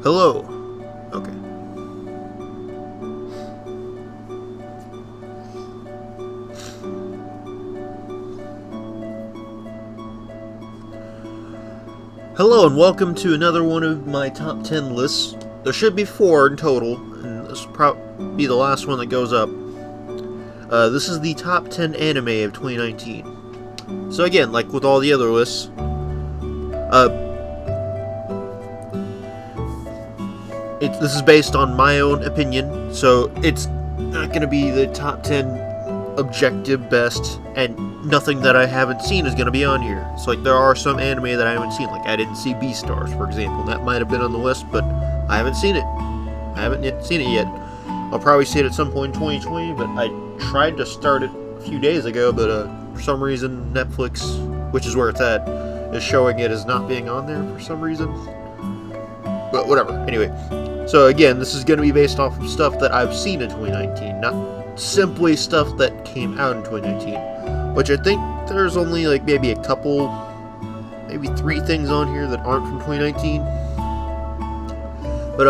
Hello. Okay. Hello and welcome to another one of my top 10 lists. There should be 4 in total, and this will probably be the last one that goes up. This is the top 10 anime of 2019. So again, like with all the other lists, this is based on my own opinion, so it's not going to be the top 10 objective best, and nothing that I haven't seen is going to be on here. So like there are some anime that I haven't seen, like I didn't see Beastars, for example. That might have been on the list, but I haven't seen it. I haven't seen it yet. I'll probably see it at some point in 2020, but I tried to start it a few days ago, but for some reason Netflix, which is where it's at, is showing it as not being on there for some reason. But whatever. Anyway, so again, this is going to be based off of stuff that I've seen in 2019, not simply stuff that came out in 2019, which I think there's only like maybe a couple, maybe 3 things on here that aren't from 2019. But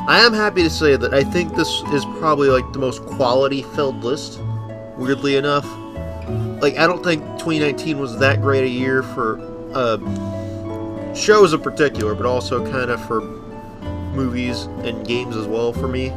I am happy to say that I think this is probably like the most quality-filled list, weirdly enough. Like, I don't think 2019 was that great a year for shows in particular, but also kind of for movies and games as well for me.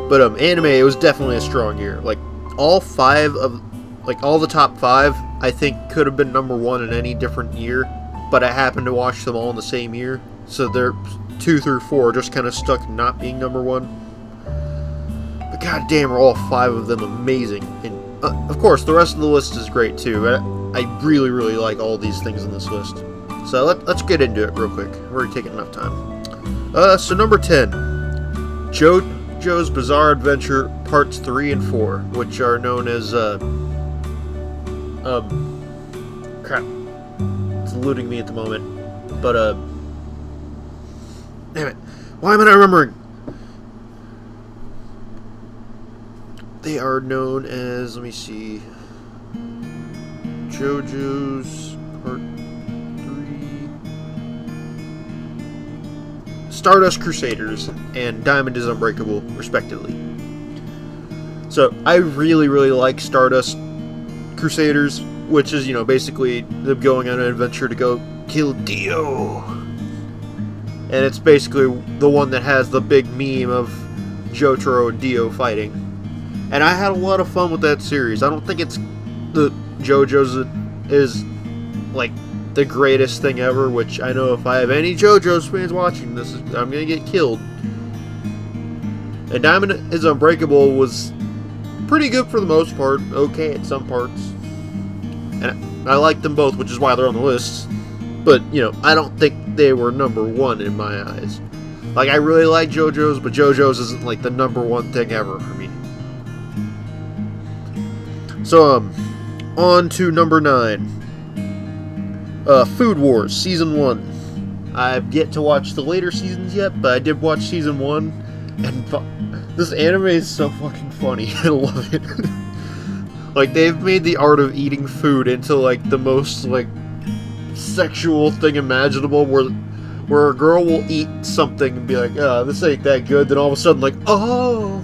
But anime, it was definitely a strong year. Like all the top 5, I think could have been number 1 in any different year, but I happened to watch them all in the same year, so they're 2 through 4 just kind of stuck not being number 1. But goddamn, are all 5 of them amazing. And of course, the rest of the list is great too. I really, really like all these things in this list. So let's get into it real quick. We're already taking enough time. So number 10, JoJo's Bizarre Adventure Parts 3 and 4, which are known as crap. It's eluding me at the moment. But damn it. Why am I not remembering? They are known as, let me see, JoJo's Part 3, Stardust Crusaders, and Diamond is Unbreakable, respectively. So, I really, really like Stardust Crusaders, which is, basically them going on an adventure to go kill Dio. And it's basically the one that has the big meme of Jotaro and Dio fighting. And I had a lot of fun with that series. I don't think it's the JoJo's is like the greatest thing ever, which I know if I have any JoJo's fans watching this, I'm gonna get killed. And Diamond is Unbreakable was pretty good for the most part, okay at some parts. And I like them both, which is why they're on the list. But, I don't think they were number 1 in my eyes. Like, I really like JoJo's, but JoJo's isn't like the number 1 thing ever for me. So, on to number 9. Food Wars, Season 1. I've yet to watch the later seasons yet, but I did watch Season 1, and this anime is so fucking funny. I love it. Like, they've made the art of eating food into, like, the most, like, sexual thing imaginable, where a girl will eat something and be like, oh, this ain't that good, then all of a sudden, like, oh!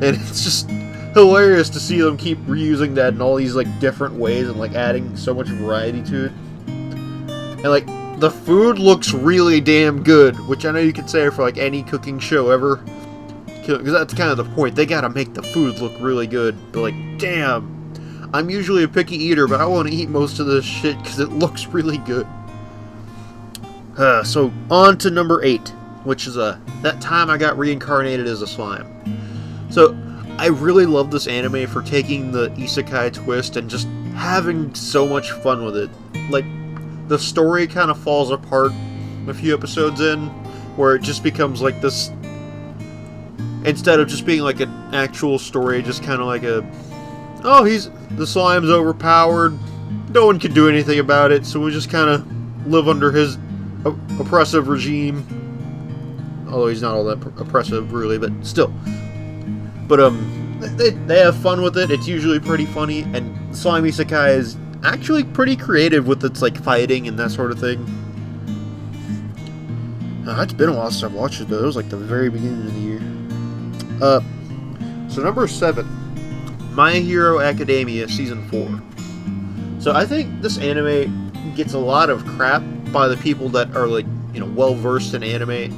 And it's just hilarious to see them keep reusing that in all these like different ways and like adding so much variety to it. And like the food looks really damn good, which I know you could say for like any cooking show ever, because that's kind of the point. They gotta make the food look really good. But like, damn, I'm usually a picky eater, but I want to eat most of this shit because it looks really good. So on to number 8, which is that time I got reincarnated as a slime. So I really love this anime for taking the isekai twist and just having so much fun with it. Like, the story kind of falls apart a few episodes in, where it just becomes like this, instead of just being like an actual story, just kind of like the slime's overpowered, no one can do anything about it, so we just kind of live under his oppressive regime. Although he's not all that oppressive, really, but still. But they have fun with it. It's usually pretty funny, and Slime Isekai is actually pretty creative with its like fighting and that sort of thing. It's been a while since I've watched it, though. It was like the very beginning of the year. So number 7, My Hero Academia Season 4. So I think this anime gets a lot of crap by the people that are, like, you know, well-versed in anime.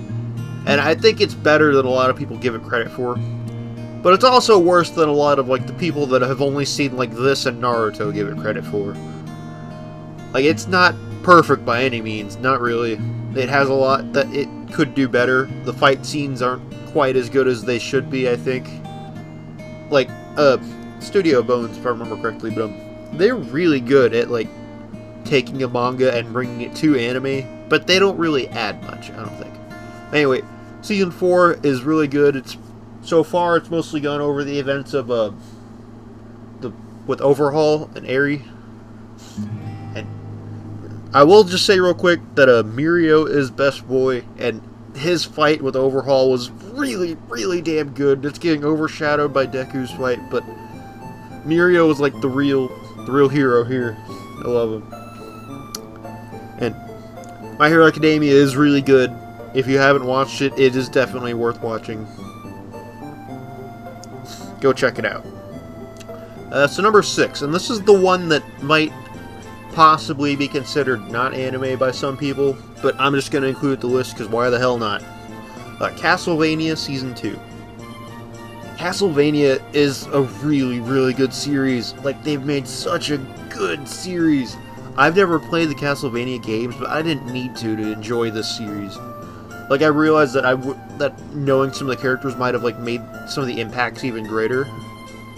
And I think it's better than a lot of people give it credit for. But it's also worse than a lot of, like, the people that have only seen, like, this and Naruto give it credit for. Like, it's not perfect by any means, not really. It has a lot that it could do better. The fight scenes aren't quite as good as they should be, I think. Like, Studio Bones, if I remember correctly, but they're really good at, like, taking a manga and bringing it to anime, but they don't really add much, I don't think. Anyway, Season 4 is really good. So far, it's mostly gone over the events of, with Overhaul and Eri. And I will just say real quick that, Mirio is best boy, and his fight with Overhaul was really, really damn good. It's getting overshadowed by Deku's fight, but Mirio is like the real hero here. I love him. And My Hero Academia is really good. If you haven't watched it, it is definitely worth watching. Go check it out. So number 6, and this is the one that might possibly be considered not anime by some people, but I'm just going to include the list because why the hell not? Castlevania Season 2. Castlevania is a really, really good series. Like, they've made such a good series. I've never played the Castlevania games, but I didn't need to enjoy this series. Like, I realized that that knowing some of the characters might have, like, made some of the impacts even greater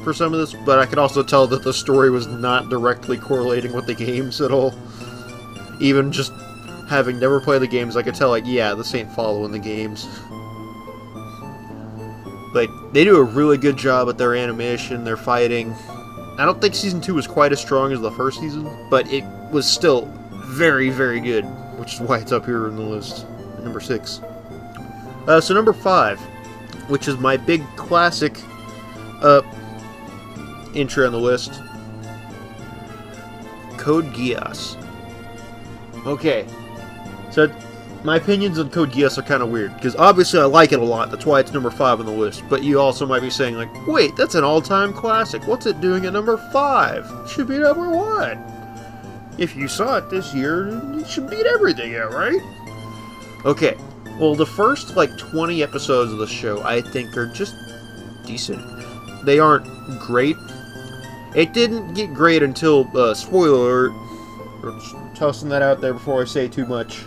for some of this, but I could also tell that the story was not directly correlating with the games at all. Even just having never played the games, I could tell, like, yeah, this ain't following the games. Like, they do a really good job at their animation, their fighting. I don't think Season 2 was quite as strong as the first season, but it was still very, very good, which is why it's up here in the list. Number 6. So number 5, which is my big classic entry on the list. Code Geass. Okay, so my opinions on Code Geass are kind of weird, because obviously I like it a lot, that's why it's number 5 on the list, but you also might be saying, like, wait, that's an all-time classic, what's it doing at number 5? It should be number 1. If you saw it this year, it should beat everything out, right? Okay, well, the first, like, 20 episodes of the show, I think, are just decent. They aren't great. It didn't get great until, spoiler alert, or tossing that out there before I say too much.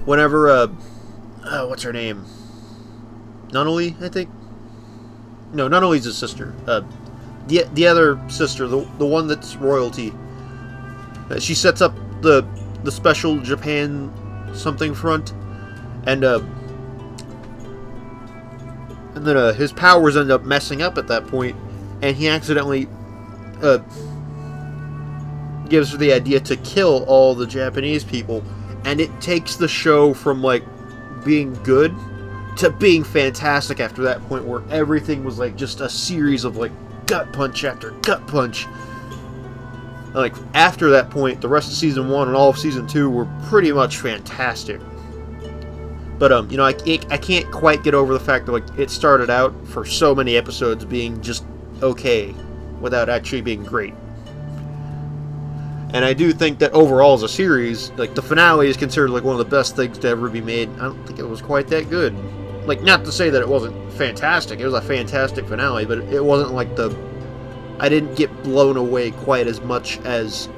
Whenever, what's her name? Nunnally, I think? No, Nunnally's his sister. The other sister, the one that's royalty. She sets up the special Japan something front, and then his powers end up messing up at that point, and he accidentally gives her the idea to kill all the Japanese people, and it takes the show from, like, being good to being fantastic after that point, where everything was, like, just a series of, like, gut punch after gut punch. Like, after that point, the rest of Season 1 and all of Season 2 were pretty much fantastic. But, you know, I can't quite get over the fact that, like, it started out for so many episodes being just okay, without actually being great. And I do think that overall as a series, like, the finale is considered, like, one of the best things to ever be made. I don't think it was quite that good. Like, not to say that it wasn't fantastic. It was a fantastic finale, but it wasn't like I didn't get blown away quite as much as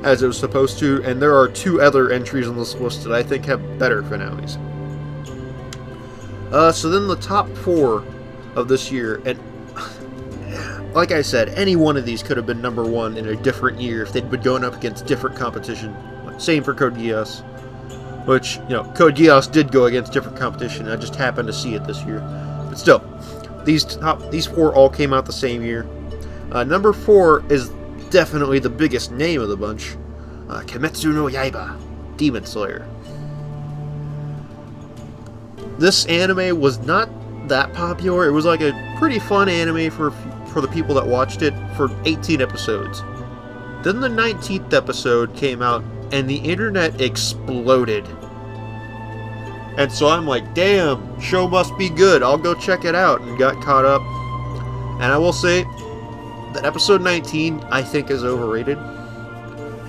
it was supposed to, and there are 2 other entries on this list that I think have better finales. So then the top 4 of this year, and like I said, any one of these could have been number 1 in a different year if they'd been going up against different competition. Same for Code Geass, which, you know, Code Geass did go against different competition. I just happened to see it this year. But still, these 4 all came out the same year. Number 4 is definitely the biggest name of the bunch. Kimetsu no Yaiba, Demon Slayer. This anime was not that popular. It was like a pretty fun anime for the people that watched it for 18 episodes. Then the 19th episode came out, and the internet exploded. And so I'm like, damn, show must be good. I'll go check it out, and got caught up. And I will say that episode 19, I think, is overrated.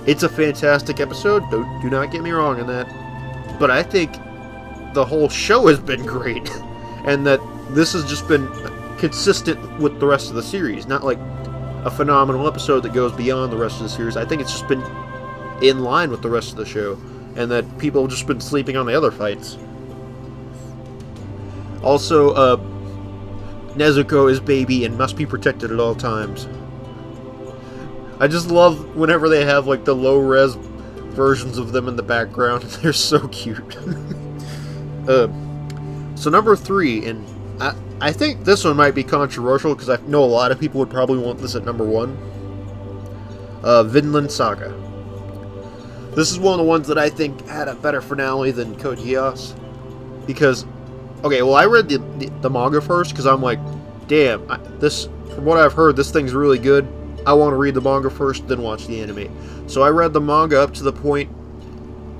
It's a fantastic episode. Do not get me wrong on that. But I think the whole show has been great. And that this has just been consistent with the rest of the series. Not like a phenomenal episode that goes beyond the rest of the series. I think it's just been in line with the rest of the show. And that people have just been sleeping on the other fights. Also, Nezuko is baby and must be protected at all times. I just love whenever they have like the low-res versions of them in the background. They're so cute. So number 3, and I think this one might be controversial because I know a lot of people would probably want this at number 1. Vinland Saga. This is one of the ones that I think had a better finale than Code Geass. Because, okay, well, I read the manga first because I'm like, damn, from what I've heard, this thing's really good. I want to read the manga first, then watch the anime. So I read the manga up to the point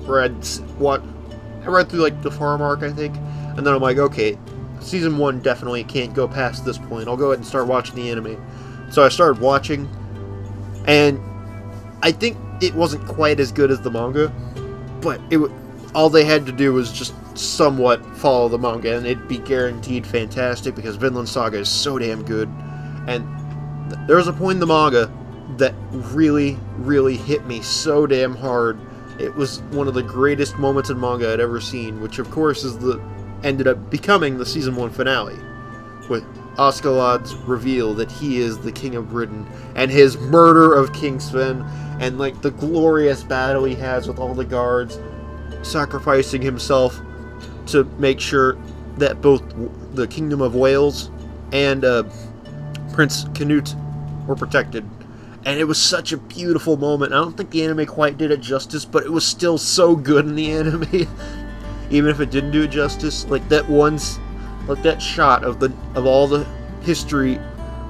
where I read through like the farm arc, I think, and then I'm like, okay, season 1 definitely can't go past this point. I'll go ahead and start watching the anime. So I started watching, and I think it wasn't quite as good as the manga, but all they had to do was just somewhat follow the manga, and it'd be guaranteed fantastic because Vinland Saga is so damn good. And there was a point in the manga that really, really hit me so damn hard. It was one of the greatest moments in manga I'd ever seen, which of course ended up becoming the season 1 finale, with Askeladd's reveal that he is the King of Britain, and his murder of King Sven, and like the glorious battle he has with all the guards, sacrificing himself to make sure that both the Kingdom of Wales and Prince Canute were protected. And it was such a beautiful moment. I don't think the anime quite did it justice, but it was still so good in the anime. Even if it didn't do it justice, like that shot of all the history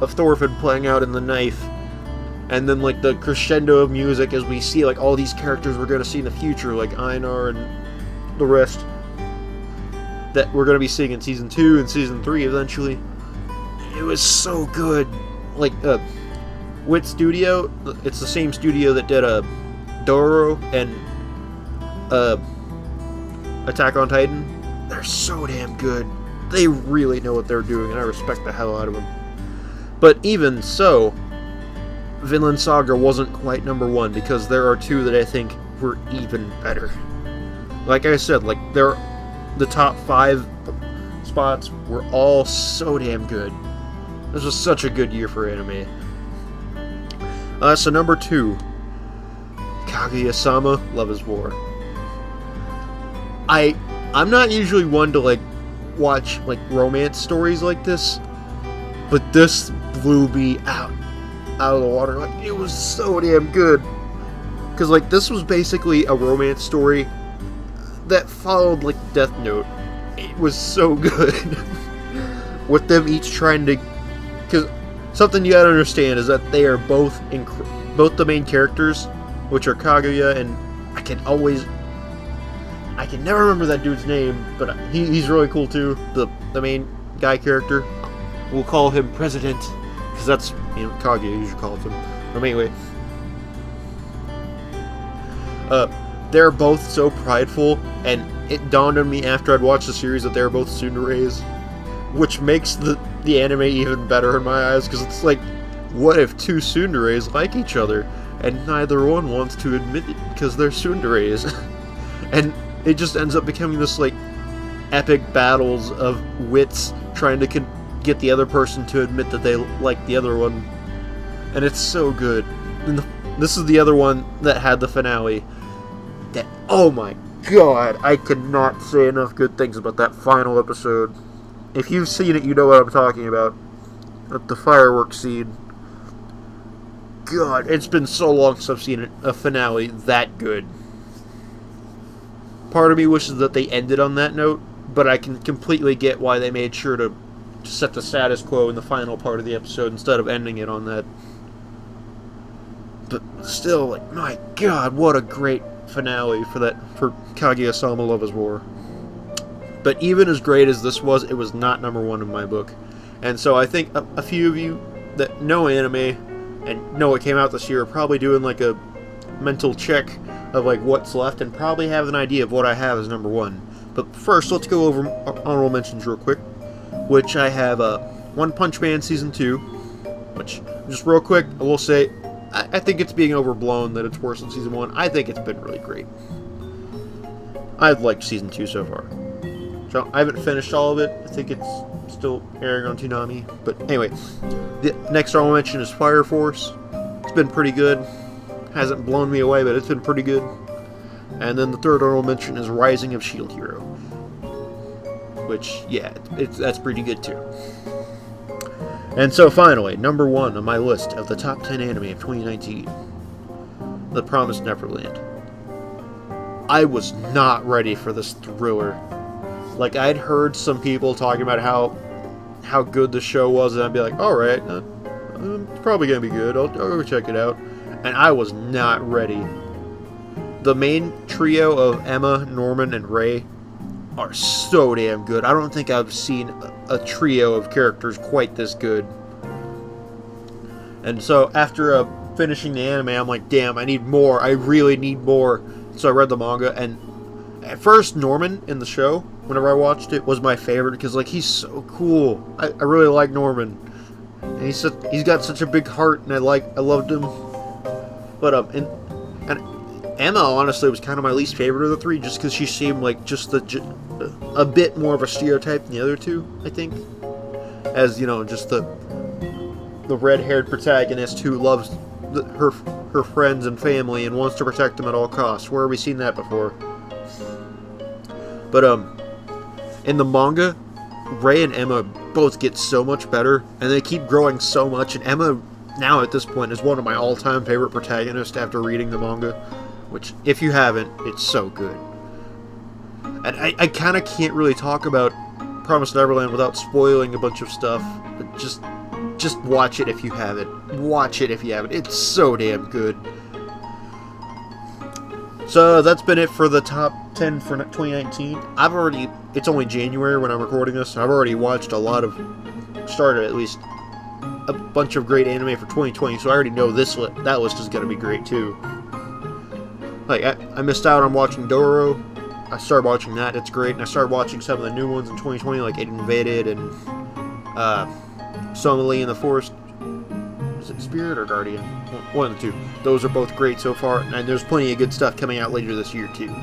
of Thorfinn playing out in the knife, and then like the crescendo of music as we see like all these characters we're going to see in the future, like Einar and the rest that we're going to be seeing in season 2 and season 3 eventually. It was so good. Like Wit Studio, it's the same studio that did Doro and Attack on Titan. They're so damn good. They really know what they're doing, and I respect the hell out of them. But even so, Vinland Saga wasn't quite number 1 because there are 2 that I think were even better. Like I said, like the top 5 spots were all so damn good. This was such a good year for anime. So number 2, Kaguya-sama, Love is War. I'm not usually one to like watch like romance stories like this, but this blew me out of the water. Like, it was so damn good. Because like this was basically a romance story that followed like Death Note. It was so good. With them each trying to, because something you gotta understand is that they are both the main characters, which are Kaguya, and I can never remember that dude's name, but he's really cool too. The main guy character, we'll call him President, because that's Kaguya usually calls him. But anyway, they're both so prideful, and it dawned on me after I'd watched the series that they're both tsunderes, which makes the anime even better in my eyes, because it's like, what if 2 tsunderes like each other, and neither one wants to admit it because they're tsunderes? And it just ends up becoming this like epic battles of wits trying to get the other person to admit that they like the other one, and it's so good. And this is the other one that had the finale that, oh my god, I cannot say enough good things about that final episode. If you've seen it, you know what I'm talking about. The fireworks scene. God, it's been so long since I've seen a finale that good. Part of me wishes that they ended on that note, but I can completely get why they made sure to set the status quo in the final part of the episode instead of ending it on that. But still, like, my god, what a great finale for Kaguya-sama Love is War. But even as great as this was, it was not #1 in my book. And so I think a few of you that know anime and know it came out this year are probably doing like a mental check of like what's left and probably have an idea of what I have as #1. But first, let's go over honorable mentions real quick, which I have One Punch Man Season 2, which, just real quick, I will say, I think it's being overblown that it's worse than Season 1. I think it's been really great. I've liked Season 2 so far. So I haven't finished all of it. I think it's still airing on Toonami. But anyway, the next honorable mention is Fire Force. It's been pretty good. Hasn't blown me away, but it's been pretty good. And then the third honorable mention is Rising of Shield Hero, which, yeah, that's pretty good too. And so finally, #1 on my list of the top 10 anime of 2019, The Promised Neverland. I was not ready for this thriller. Like, I'd heard some people talking about how good the show was, and I'd be like, alright, it's probably gonna be good, I'll go check it out. And I was not ready. The main trio of Emma, Norman, and Ray are so damn good. I don't think I've seen a trio of characters quite this good. And so after finishing the anime, I'm like, damn, I need more. I really need more. So I read the manga, and at first Norman in the show, whenever I watched it, was my favorite because like he's so cool. I really like Norman, and he's got such a big heart, and I loved him. But and Emma honestly was kind of my least favorite of the three, just because she seemed like just a bit more of a stereotype than the other two, I think. As, you know, just the red-haired protagonist who loves her friends and family and wants to protect them at all costs. Where have we seen that before? But in the manga, Ray and Emma both get so much better, and they keep growing so much. And Emma, now at this point, is one of my all-time favorite protagonists after reading the manga. Which, if you haven't, it's so good. And I kind of can't really talk about Promised Neverland without spoiling a bunch of stuff. But just watch it if you haven't. Watch it if you haven't. It's so damn good. So that's been it for the top 10 for 2019. It's only January when I'm recording this, so I've already watched started at least a bunch of great anime for 2020, so I already know that list is going to be great too. Like, I missed out on watching Doro. I started watching that, it's great. And I started watching some of the new ones in 2020, like It Invaded and Somali in the Forest. Is it Spirit or Guardian? One of the two. Those are both great so far, and there's plenty of good stuff coming out later this year, too.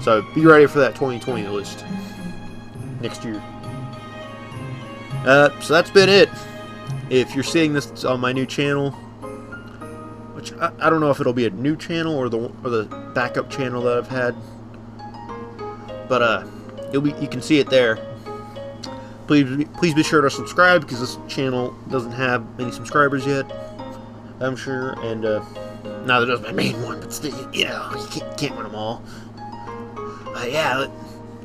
So, be ready for that 2020 list. Next year. So that's been it. If you're seeing this on my new channel, which I don't know if it'll be a new channel or the backup channel that I've had, but you can see it there. Please be sure to subscribe, because this channel doesn't have many subscribers yet, I'm sure, and neither does my main one, but still, you know, you can't win them all. Yeah,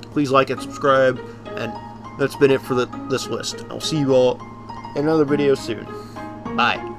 please like and subscribe, and that's been it for this list. I'll see you all in another video soon. Bye.